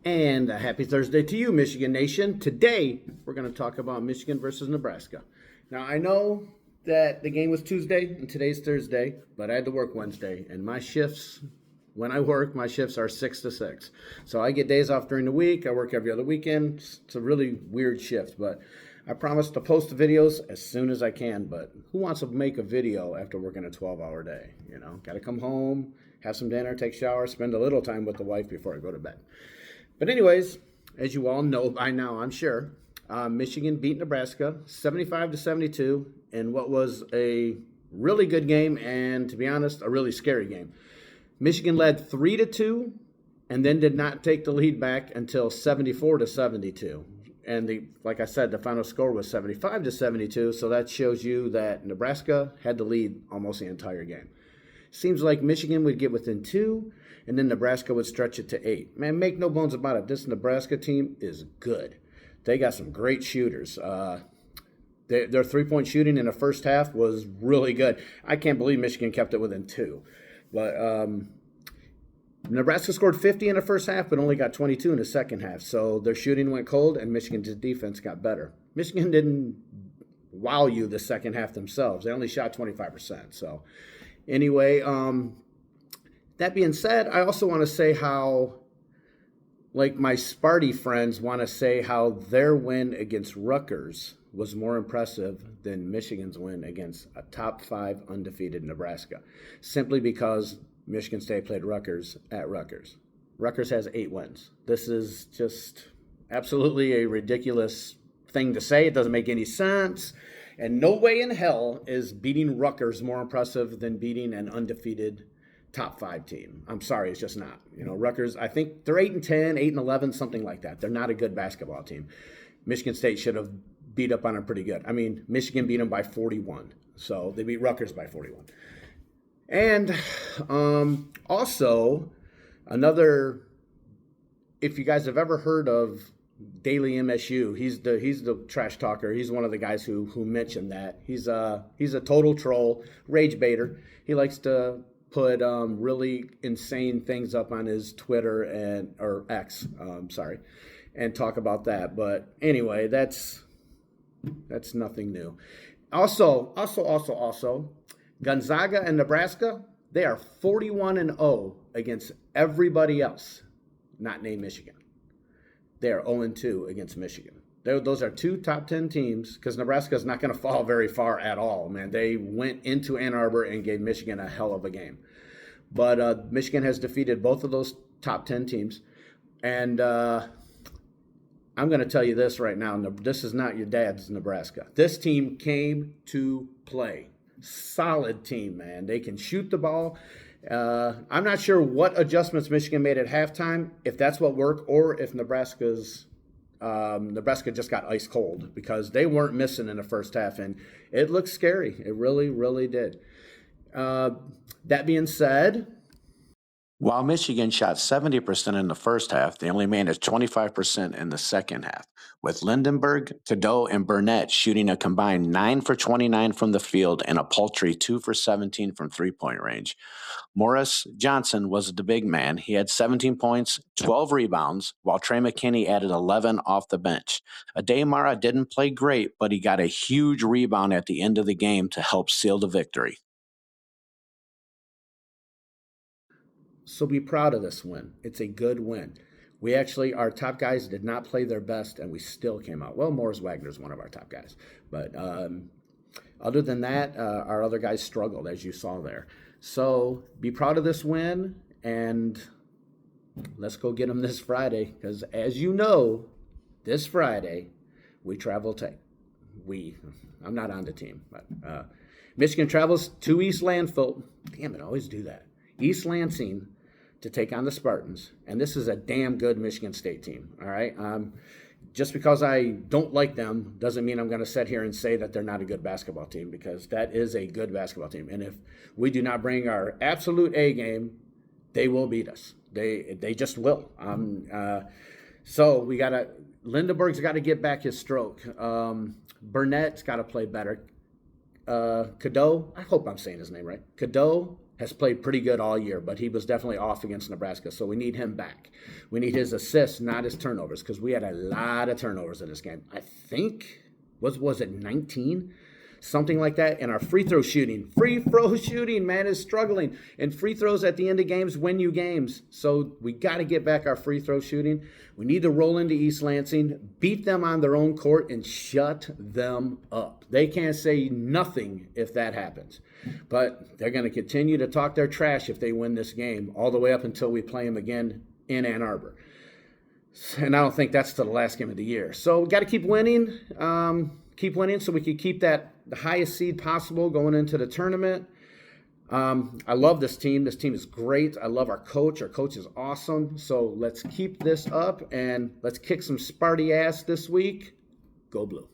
And a happy Thursday to you, Michigan Nation. Today, we're going to talk about Michigan versus Nebraska. Now, I know that the game was Tuesday and today's Thursday, but I had to work Wednesday. And my shifts, when I work, my shifts are 6 to 6. So I get days off during the week. I work every other weekend. It's a really weird shift, but I promise to post the videos as soon as I can. But who wants to make a video after working a 12-hour day? Got to come home, have some dinner, take a shower, spend a little time with the wife before I go to bed. But anyways, as you all know by now, I'm sure, Michigan beat Nebraska 75 to 72 in what was a really good game and, to be honest, a really scary game. Michigan led 3-2 and then did not take the lead back until 74 to 72. And like I said, the final score was 75 to 72, so that shows you that Nebraska had the lead almost the entire game. Seems like Michigan would get within 2, and then Nebraska would stretch it to 8. Man, make no bones about it. This Nebraska team is good. They got some great shooters. Their three-point shooting in the first half was really good. I can't believe Michigan kept it within 2. But Nebraska scored 50 in the first half, but only got 22 in the second half. So their shooting went cold, and Michigan's defense got better. Michigan didn't wow you the second half themselves. They only shot 25%. So anyway, that being said, I also want to say how, like my Sparty friends want to say how their win against Rutgers was more impressive than Michigan's win against a top 5 undefeated Nebraska, simply because Michigan State played Rutgers at Rutgers. Rutgers has 8 wins. This is just absolutely a ridiculous thing to say. It doesn't make any sense. And no way in hell is beating Rutgers more impressive than beating an undefeated top 5 team. I'm sorry, it's just not. Rutgers, I think they're 8-10, 8-11, something like that. They're not a good basketball team. Michigan State should have beat up on them pretty good. I mean, Michigan beat them by 41. So they beat Rutgers by 41. And also, if you guys have ever heard of Daily MSU, he's the trash talker. He's one of the guys who mentioned that. He's a total troll, rage baiter. He likes to put really insane things up on his Twitter or X, and talk about that. But anyway, that's nothing new. Also, Gonzaga and Nebraska, they are 41-0 against everybody else, not named Michigan. They are 0-2 against Michigan. Those are 2 top 10 teams, because Nebraska is not going to fall very far at all, man. They went into Ann Arbor and gave Michigan a hell of a game. But Michigan has defeated both of those top 10 teams. And I'm going to tell you this right now. This is not your dad's Nebraska. This team came to play. Solid team, man. They can shoot the ball. I'm not sure what adjustments Michigan made at halftime, if that's what worked, or if Nebraska just got ice cold, because they weren't missing in the first half, and it looked scary. It really, really did. That being said, While Michigan shot 70% in the first half, they only managed 25% in the second half, with Lindenberg, Cadeau, and Burnett shooting a combined 9 for 29 from the field and a paltry 2 for 17 from three-point range. Morris Johnson was the big man. He had 17 points, 12 rebounds, while Trey McKinney added 11 off the bench. Ademara didn't play great, but he got a huge rebound at the end of the game to help seal the victory. so be proud of this win. It's a good win. Our top guys did not play their best, and we still came out. Well, Morris Wagner is one of our top guys. But other than that, our other guys struggled, as you saw there. So be proud of this win, and let's go get them this Friday. Because as you know, this Friday, we travel to I'm not on the team, but Michigan travels to East Lansing. Damn it, I always do that. East Lansing to take on the Spartans, and this is a damn good Michigan State team. All right, just because I don't like them doesn't mean I'm going to sit here and say that they're not a good basketball team, because that is a good basketball team. And if we do not bring our absolute A game, they will beat us. They just will. So we gotta. Lindenberg's got to get back his stroke. Burnett's got to play better. Cadeau, I hope I'm saying his name right. Cadeau has played pretty good all year, but he was definitely off against Nebraska, so we need him back. We need his assists, not his turnovers, because we had a lot of turnovers in this game. I think, was it 19? Something like that. And our free throw shooting, man, is struggling. And free throws at the end of games win you games. So we got to get back our free throw shooting. We need to roll into East Lansing, beat them on their own court, and shut them up. They can't say nothing if that happens. But they're going to continue to talk their trash if they win this game, all the way up until we play them again in Ann Arbor. And I don't think that's to the last game of the year. So we got to keep winning. So we can keep the highest seed possible going into the tournament. I love this team. This team is great. I love our coach. Our coach is awesome. So let's keep this up and let's kick some Sparty ass this week. Go Blue.